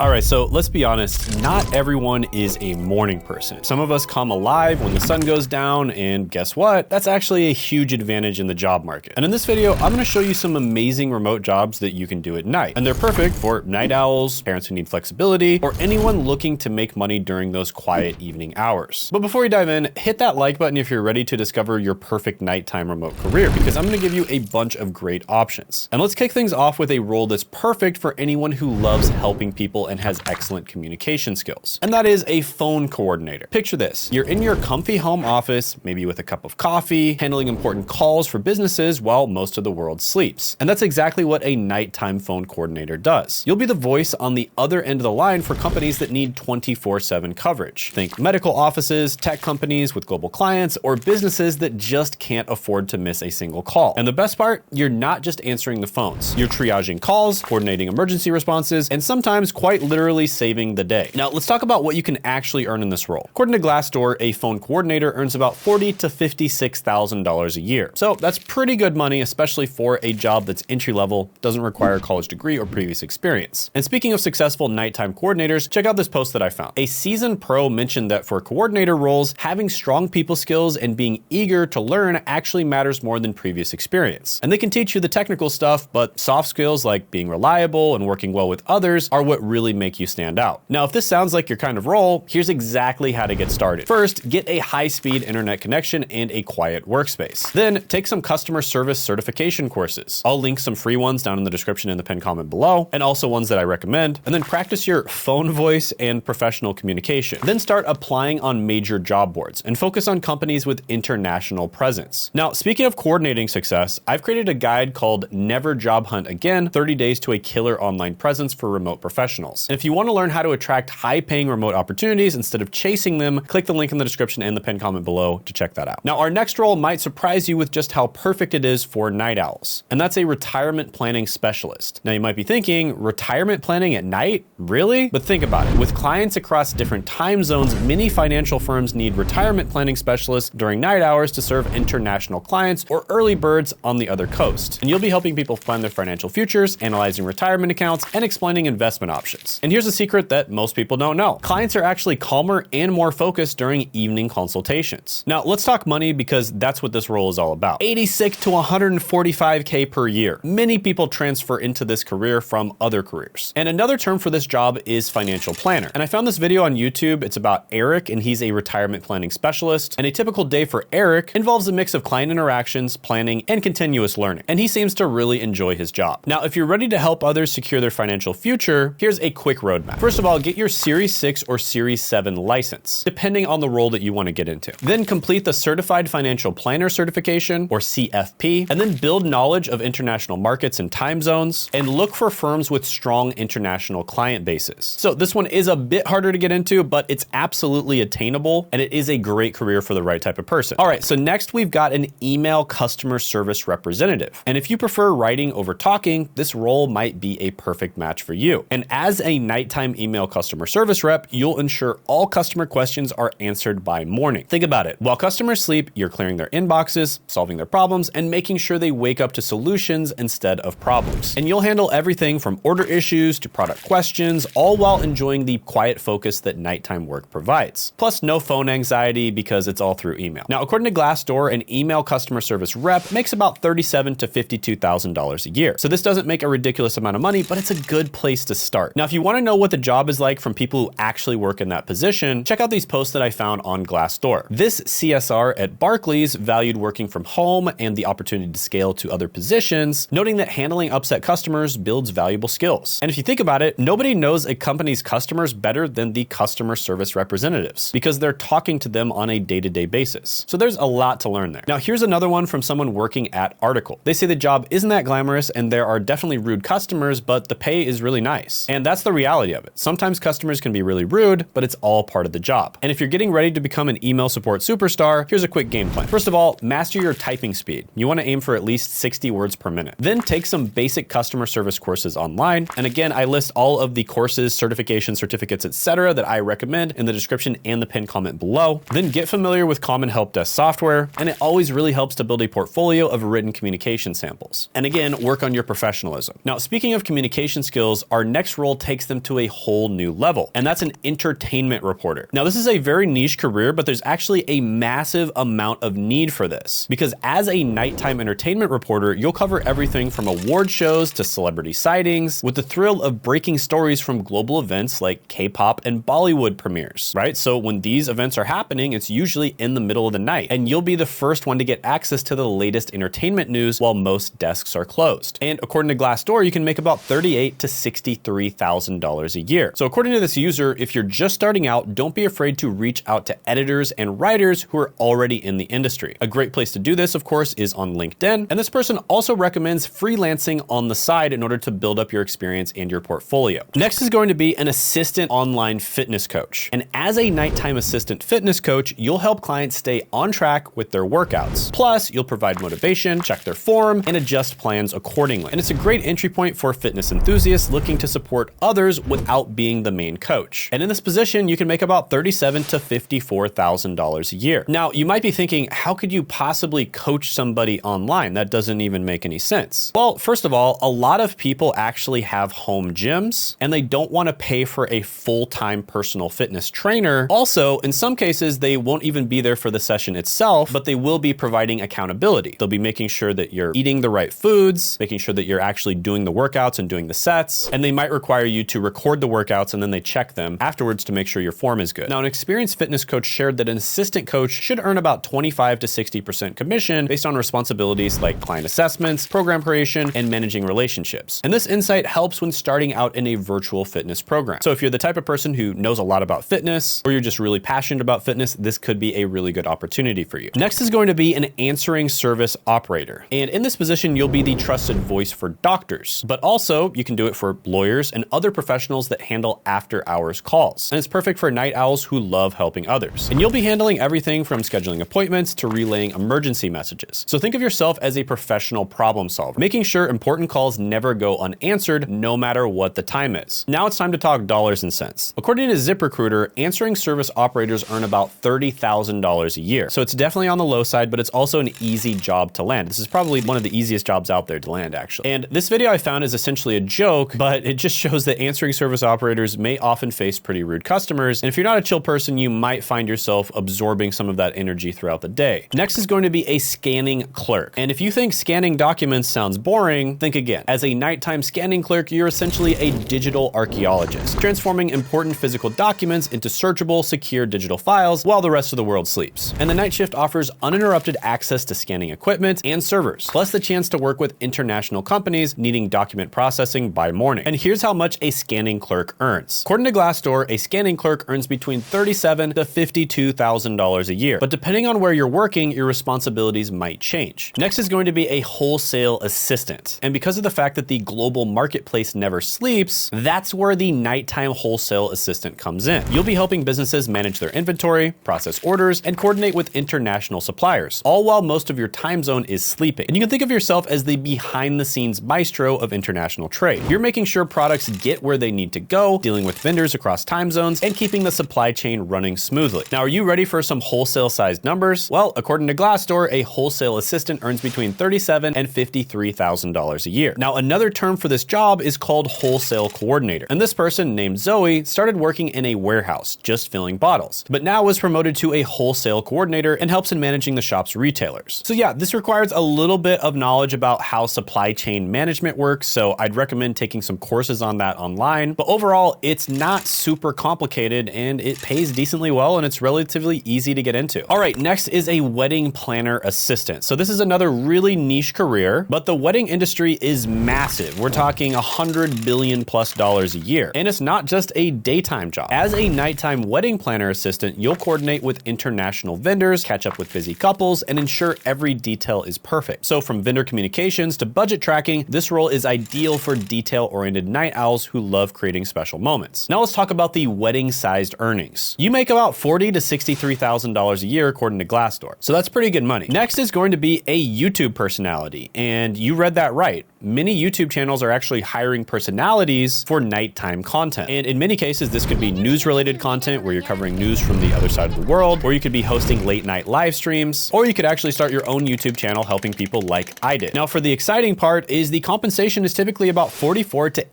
All right, so let's be honest, not everyone is a morning person. Some of us come alive when the sun goes down, and guess what? That's actually a huge advantage in the job market. And in this video, I'm gonna show you some amazing remote jobs that you can do at night. And they're perfect for night owls, parents who need flexibility, or anyone looking to make money during those quiet evening hours. But before we dive in, hit that like button if you're ready to discover your perfect nighttime remote career, because I'm gonna give you a bunch of great options. And let's kick things off with a role that's perfect for anyone who loves helping people and has excellent communication skills. And that is a phone coordinator. Picture this, you're in your comfy home office, maybe with a cup of coffee, handling important calls for businesses while most of the world sleeps. And that's exactly what a nighttime phone coordinator does. You'll be the voice on the other end of the line for companies that need 24/7 coverage. Think medical offices, tech companies with global clients, or businesses that just can't afford to miss a single call. And the best part, you're not just answering the phones. You're triaging calls, coordinating emergency responses, and sometimes quite literally saving the day. Now, let's talk about what you can actually earn in this role. According to Glassdoor, a phone coordinator earns about $40,000 to $56,000 a year. So that's pretty good money, especially for a job that's entry level, doesn't require a college degree or previous experience. And speaking of successful nighttime coordinators, check out this post that I found. A seasoned pro mentioned that for coordinator roles, having strong people skills and being eager to learn actually matters more than previous experience. And they can teach you the technical stuff, but soft skills like being reliable and working well with others are what really make you stand out. Now, if this sounds like your kind of role, here's exactly how to get started. First, get a high-speed internet connection and a quiet workspace. Then take some customer service certification courses. I'll link some free ones down in the description and the pinned comment below, and also ones that I recommend. And then practice your phone voice and professional communication. Then start applying on major job boards and focus on companies with international presence. Now, speaking of coordinating success, I've created a guide called Never Job Hunt Again, 30 Days to a Killer Online Presence for Remote Professionals. And if you want to learn how to attract high-paying remote opportunities instead of chasing them, click the link in the description and the pinned comment below to check that out. Now, our next role might surprise you with just how perfect it is for night owls, and that's a retirement planning specialist. Now, you might be thinking, retirement planning at night? Really? But think about it. With clients across different time zones, many financial firms need retirement planning specialists during night hours to serve international clients or early birds on the other coast. And you'll be helping people plan their financial futures, analyzing retirement accounts, and explaining investment options. And here's a secret that most people don't know. Clients are actually calmer and more focused during evening consultations. Now, let's talk money, because that's what this role is all about. 86 to 145K per year. Many people transfer into this career from other careers. And another term for this job is financial planner. And I found this video on YouTube. It's about Eric, and he's a retirement planning specialist. And a typical day for Eric involves a mix of client interactions, planning, and continuous learning. And he seems to really enjoy his job. Now, if you're ready to help others secure their financial future, here's a quick roadmap. First of all, get your Series 6 or Series 7 license, depending on the role that you want to get into. Then complete the Certified Financial Planner certification, or CFP, and then build knowledge of international markets and time zones, and look for firms with strong international client bases. So this one is a bit harder to get into, but it's absolutely attainable, and it is a great career for the right type of person. All right, so next we've got an email customer service representative. And if you prefer writing over talking, this role might be a perfect match for you. And as a nighttime email customer service rep, you'll ensure all customer questions are answered by morning. Think about it. While customers sleep, you're clearing their inboxes, solving their problems, and making sure they wake up to solutions instead of problems. And you'll handle everything from order issues to product questions, all while enjoying the quiet focus that nighttime work provides. Plus, no phone anxiety because it's all through email. Now, according to Glassdoor, an email customer service rep makes about $37,000 to $52,000 a year. So this doesn't make a ridiculous amount of money, but it's a good place to start. Now, if you want to know what the job is like from people who actually work in that position, check out these posts that I found on Glassdoor. This CSR at Barclays valued working from home and the opportunity to scale to other positions, noting that handling upset customers builds valuable skills. And if you think about it, nobody knows a company's customers better than the customer service representatives, because they're talking to them on a day-to-day basis. So there's a lot to learn there. Now, here's another one from someone working at Article. They say the job isn't that glamorous and there are definitely rude customers, but the pay is really nice. And that's the reality of it. Sometimes customers can be really rude, but it's all part of the job. And if you're getting ready to become an email support superstar, here's a quick game plan. First of all, master your typing speed. You want to aim for at least 60 words per minute. Then take some basic customer service courses online. And again, I list all of the courses, certifications, certificates, etc. that I recommend in the description and the pinned comment below. Then get familiar with common help desk software. And it always really helps to build a portfolio of written communication samples. And again, work on your professionalism. Now, speaking of communication skills, our next role takes takes them to a whole new level, and that's an entertainment reporter. Now, this is a very niche career, but there's actually a massive amount of need for this, because as a nighttime entertainment reporter, you'll cover everything from award shows to celebrity sightings, with the thrill of breaking stories from global events like K-pop and Bollywood premieres, right? So when these events are happening, it's usually in the middle of the night, and you'll be the first one to get access to the latest entertainment news while most desks are closed. And according to Glassdoor, you can make about $38,000 to $63,000 a year. So according to this user, if you're just starting out, don't be afraid to reach out to editors and writers who are already in the industry. A great place to do this, of course, is on LinkedIn. And this person also recommends freelancing on the side in order to build up your experience and your portfolio. Next is going to be an assistant online fitness coach. And as a nighttime assistant fitness coach, you'll help clients stay on track with their workouts. Plus, you'll provide motivation, check their form, and adjust plans accordingly. And it's a great entry point for fitness enthusiasts looking to support others without being the main coach. And in this position, you can make about $37,000 to $54,000 a year. Now, you might be thinking, how could you possibly coach somebody online? That doesn't even make any sense. Well, first of all, a lot of people actually have home gyms, and they don't want to pay for a full-time personal fitness trainer. Also, in some cases, they won't even be there for the session itself, but they will be providing accountability. They'll be making sure that you're eating the right foods, making sure that you're actually doing the workouts and doing the sets, and they might require you to record the workouts and then they check them afterwards to make sure your form is good. Now, an experienced fitness coach shared that an assistant coach should earn about 25 to 60% commission based on responsibilities like client assessments, program creation, and managing relationships. And this insight helps when starting out in a virtual fitness program. So if you're the type of person who knows a lot about fitness, or you're just really passionate about fitness, this could be a really good opportunity for you. Next is going to be an answering service operator. And in this position, you'll be the trusted voice for doctors, but also you can do it for lawyers and other professionals that handle after hours calls. And it's perfect for night owls who love helping others. And you'll be handling everything from scheduling appointments to relaying emergency messages. So think of yourself as a professional problem solver, making sure important calls never go unanswered no matter what the time is. Now it's time to talk dollars and cents. According to ZipRecruiter, answering service operators earn about $30,000 a year. So it's definitely on the low side, but it's also an easy job to land. This is probably one of the easiest jobs out there to land, actually. And this video I found is essentially a joke, but it just shows that answering service operators may often face pretty rude customers. And if you're not a chill person, you might find yourself absorbing some of that energy throughout the day. Next is going to be a scanning clerk. And if you think scanning documents sounds boring, think again. As a nighttime scanning clerk, you're essentially a digital archaeologist, transforming important physical documents into searchable, secure digital files while the rest of the world sleeps. And the night shift offers uninterrupted access to scanning equipment and servers, plus the chance to work with international companies needing document processing by morning. And here's how much a scanning clerk earns. According to Glassdoor, a scanning clerk earns between $37,000 to $52,000 a year. But depending on where you're working, your responsibilities might change. Next is going to be a wholesale assistant. And because of the fact that the global marketplace never sleeps, that's where the nighttime wholesale assistant comes in. You'll be helping businesses manage their inventory, process orders, and coordinate with international suppliers, all while most of your time zone is sleeping. And you can think of yourself as the behind-the-scenes maestro of international trade. You're making sure products get where they need to go, dealing with vendors across time zones, and keeping the supply chain running smoothly. Now, are you ready for some wholesale-sized numbers? Well, according to Glassdoor, a wholesale assistant earns between $37,000 and $53,000 a year. Now, another term for this job is called wholesale coordinator. And this person, named Zoe, started working in a warehouse, just filling bottles, but now was promoted to a wholesale coordinator and helps in managing the shop's retailers. So yeah, this requires a little bit of knowledge about how supply chain management works, so I'd recommend taking some courses on that online. But overall, it's not super complicated and it pays decently well and it's relatively easy to get into. All right, next is a wedding planner assistant. So this is another really niche career, but the wedding industry is massive. We're talking $100 billion plus a year. And it's not just a daytime job. As a nighttime wedding planner assistant, you'll coordinate with international vendors, catch up with busy couples, and ensure every detail is perfect. So from vendor communications to budget tracking, this role is ideal for detail-oriented night owls who love creating special moments. Now let's talk about the wedding-sized earnings. You make about $40,000 to $63,000 a year according to Glassdoor. So that's pretty good money. Next is going to be a YouTube personality. And you read that right. Many YouTube channels are actually hiring personalities for nighttime content. And in many cases, this could be news-related content where you're covering news from the other side of the world, or you could be hosting late-night live streams, or you could actually start your own YouTube channel helping people like I did. Now, for the exciting part is the compensation is typically about $44,000 to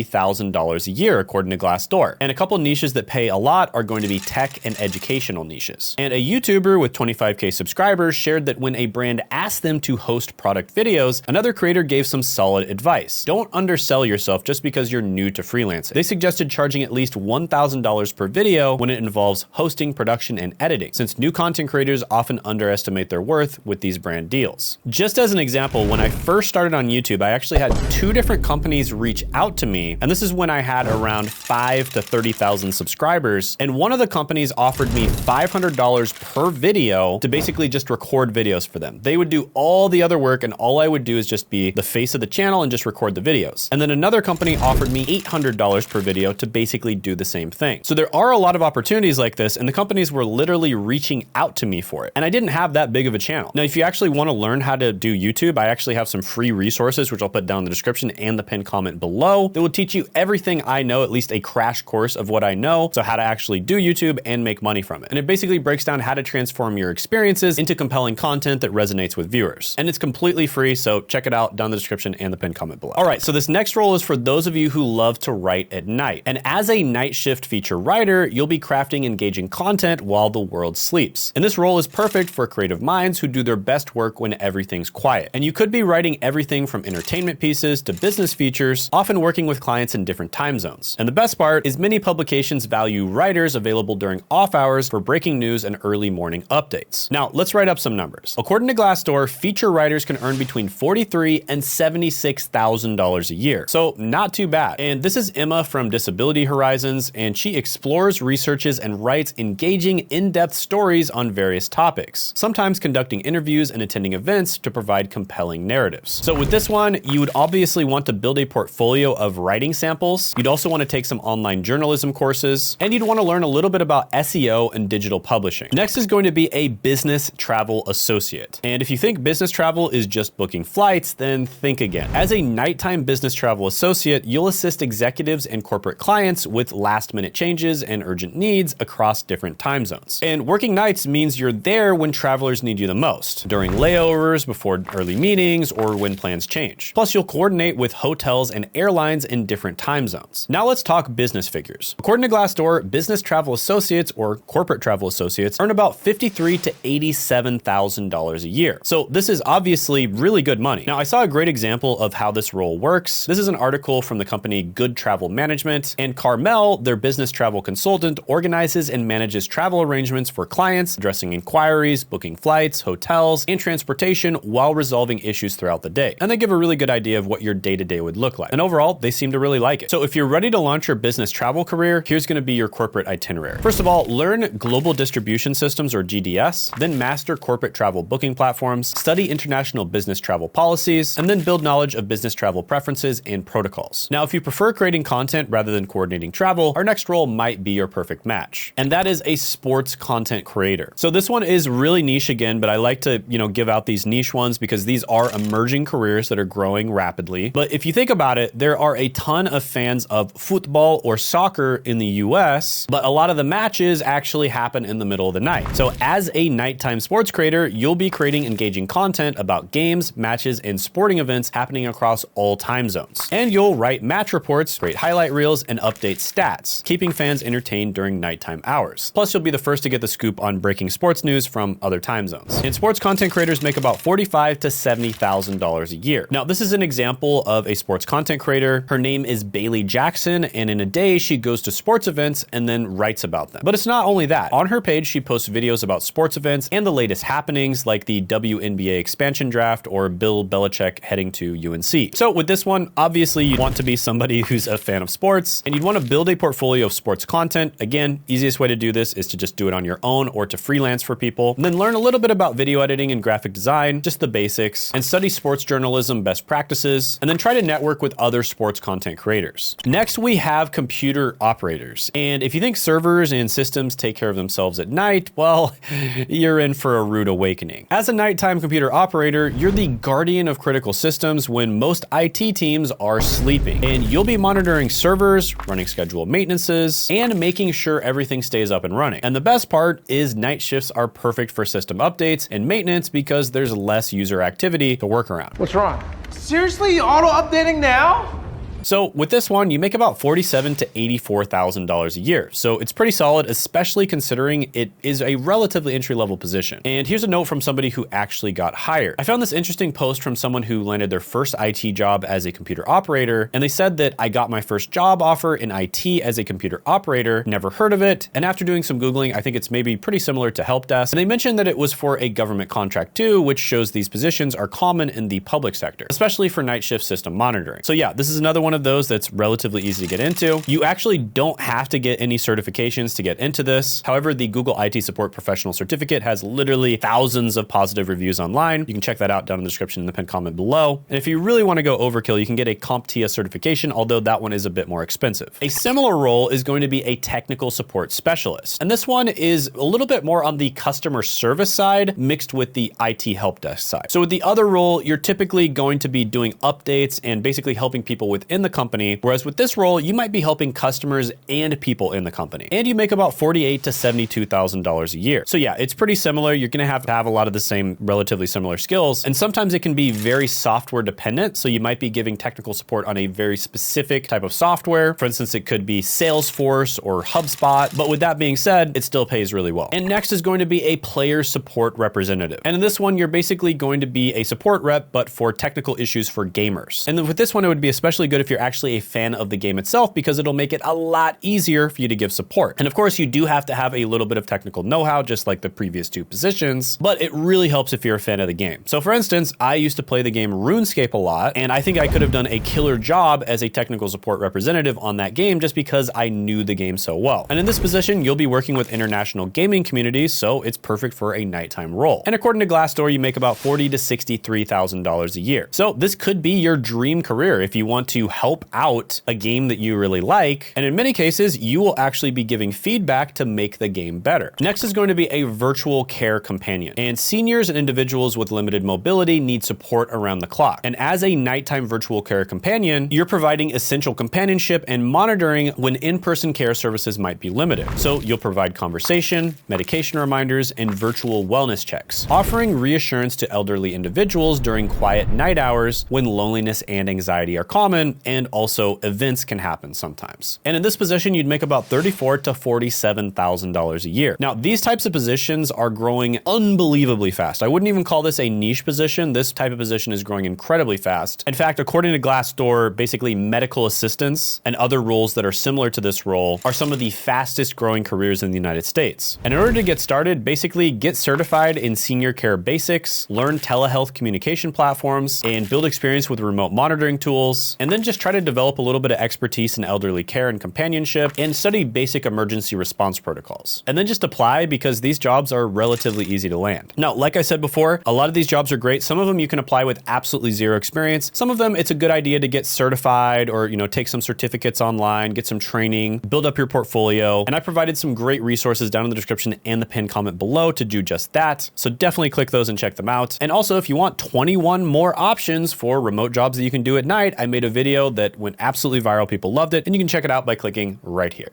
$30,000 a year, according to Glassdoor. And a couple niches that pay a lot are going to be tech and educational niches. And a YouTuber with 25K subscribers shared that when a brand asked them to host product videos, another creator gave some solid advice. Don't undersell yourself just because you're new to freelancing. They suggested charging at least $1,000 per video when it involves hosting, production, and editing, since new content creators often underestimate their worth with these brand deals. Just as an example, when I first started on YouTube, I actually had 2 different companies reach out to me, and this is when I had around 5 to 30,000 subscribers, and one of the companies offered me $500 per video to basically just record videos for them. They would do all the other work, and all I would do is just be the face of the channel and just record the videos. And then another company offered me $800 per video to basically do the same thing. So there are a lot of opportunities like this, and the companies were literally reaching out to me for it. And I didn't have that big of a channel. Now, if you actually want to learn how to do YouTube, I actually have some free resources, which I'll put down in the description and the pinned comment below, that will teach you everything I know, at least a crash course of what I know, so how to actually do YouTube and make money from it. And it basically breaks down how to transform your experiences into compelling content that resonates with viewers. And it's completely free, so check it out down in the description and the pinned comment below. All right, so this next role is for those of you who love to write at night. And as a night shift feature writer, you'll be crafting engaging content while the world sleeps. And this role is perfect for creative minds who do their best work when everything's quiet. And you could be writing everything from entertainment pieces to business features, often working with clients in different time zones. And the best part is many publications value writers available during off hours for breaking news and early morning updates. Now, let's write up some numbers. According to Glassdoor, feature writers can earn between $43,000 and $76,000 a year. So not too bad. And this is Emma from Disability Horizons, and she explores, researches, and writes engaging, in-depth stories on various topics, sometimes conducting interviews and attending events to provide compelling narratives. So with this one, you would obviously want to build a portfolio of writing samples. You'd also want to take some online journalism courses, and you'd want to learn a little bit about SEO and digital publishing. Next is going to be a business travel associate. And if you think business travel is just booking flights, then think again. As a nighttime business travel associate, you'll assist executives and corporate clients with last-minute changes and urgent needs across different time zones. And working nights means you're there when travelers need you the most, during layovers, before early meetings, or when plans change. Plus, you'll coordinate with hotels and airlines in different time zones. Now let's talk business figures. According to Glassdoor, business travel associates or corporate travel associates earn about $53,000 to $87,000 a year. So this is obviously really good money. Now, I saw a great example of how this role works. This is an article from the company Good Travel Management, and Carmel, their business travel consultant, organizes and manages travel arrangements for clients, addressing inquiries, booking flights, hotels, and transportation while resolving issues throughout the day. And they give a really good idea of what your day-to-day would look like. And overall, they seem to really like it. So if you're ready to launch your business travel career, here's going to be your corporate itinerary. First of all, learn global distribution systems or GDS, then master corporate travel booking platforms, study international business travel policies, and then build knowledge of business travel preferences and protocols. Now, if you prefer creating content rather than coordinating travel, our next role might be your perfect match. And that is a sports content creator. So this one is really niche again, but I like to, give out these niche ones because these are emerging careers that are growing rapidly. But if you think about it, there are a ton of fans of football or soccer in the US, but a lot of the matches actually happen in the middle of the night. So as a nighttime sports creator, you'll be creating engaging content about games, matches, and sporting events happening across all time zones. And you'll write match reports, create highlight reels, and update stats, keeping fans entertained during nighttime hours. Plus, you'll be the first to get the scoop on breaking sports news from other time zones. And sports content creators make about $45,000 to $70,000 a year. Now, this is an example of a sports content creator. Her name is Bailey Jackson, and in a day, she goes to sports events and then writes about them. But it's not only that. On her page, she posts videos about sports events and the latest happenings like the WNBA expansion draft or Bill Belichick heading to UNC. So with this one, obviously you want to be somebody who's a fan of sports, and you'd want to build a portfolio of sports content. Again, easiest way to do this is to just do it on your own or to freelance for people, and then learn a little bit about video editing and graphic design, just the basics, and study sports journalism best practices, and then try to network with other sports content creators. Next, we have computer operators. And if you think servers and systems take care of themselves at night, well, you're in for a rude awakening. As a nighttime computer operator, you're the guardian of critical systems when most IT teams are sleeping. And you'll be monitoring servers, running scheduled maintenances, and making sure everything stays up and running. And the best part is night shifts are perfect for system updates and maintenance because there's less user activity to work around. What's wrong? Seriously, auto-updating now? So with this one, you make about $47,000 to $84,000 a year. So it's pretty solid, especially considering it is a relatively entry-level position. And here's a note from somebody who actually got hired. I found this interesting post from someone who landed their first IT job as a computer operator, and they said that I got my first job offer in IT as a computer operator, never heard of it, and after doing some Googling, I think it's maybe pretty similar to help desk. And they mentioned that it was for a government contract too, which shows these positions are common in the public sector, especially for night shift system monitoring. So yeah, this is another one of those that's relatively easy to get into. You actually don't have to get any certifications to get into this. However, the Google IT Support Professional Certificate has literally thousands of positive reviews online. You can check that out down in the description in the pinned comment below. And if you really want to go overkill, you can get a CompTIA certification, although that one is a bit more expensive. A similar role is going to be a technical support specialist. And this one is a little bit more on the customer service side mixed with the IT help desk side. So with the other role, you're typically going to be doing updates and basically helping people within the company. Whereas with this role, you might be helping customers and people in the company. And you make about $48,000 to $72,000 a year. So yeah, it's pretty similar. You're going to have a lot of the same relatively similar skills. And sometimes it can be very software dependent. So you might be giving technical support on a very specific type of software. For instance, it could be Salesforce or HubSpot. But with that being said, it still pays really well. And next is going to be a player support representative. And in this one, you're basically going to be a support rep, but for technical issues for gamers. And then with this one, it would be especially good if you're actually a fan of the game itself, because it'll make it a lot easier for you to give support. And of course, you do have to have a little bit of technical know-how, just like the previous two positions, but it really helps if you're a fan of the game. So for instance, I used to play the game RuneScape a lot, and I think I could have done a killer job as a technical support representative on that game just because I knew the game so well. And in this position, you'll be working with international gaming communities, so it's perfect for a nighttime role. And according to Glassdoor, you make about $40,000 to $63,000 a year. So this could be your dream career if you want to help out a game that you really like. And in many cases, you will actually be giving feedback to make the game better. Next is going to be a virtual care companion. And seniors and individuals with limited mobility need support around the clock. And as a nighttime virtual care companion, you're providing essential companionship and monitoring when in-person care services might be limited. So you'll provide conversation, medication reminders, and virtual wellness checks, offering reassurance to elderly individuals during quiet night hours when loneliness and anxiety are common, and also events can happen sometimes. And in this position, you'd make about $34,000 to $47,000 a year. Now, these types of positions are growing unbelievably fast. I wouldn't even call this a niche position. This type of position is growing incredibly fast. In fact, according to Glassdoor, basically medical assistants and other roles that are similar to this role are some of the fastest growing careers in the United States. And in order to get started, basically get certified in senior care basics, learn telehealth communication platforms, and build experience with remote monitoring tools, and then just try to develop a little bit of expertise in elderly care and companionship, and study basic emergency response protocols. And then just apply, because these jobs are relatively easy to land. Now, like I said before, a lot of these jobs are great. Some of them you can apply with absolutely zero experience. Some of them it's a good idea to get certified or, take some certificates online, get some training, build up your portfolio. And I provided some great resources down in the description and the pinned comment below to do just that. So definitely click those and check them out. And also, if you want 21 more options for remote jobs that you can do at night, I made a video that went absolutely viral. People loved it, and you can check it out by clicking right here.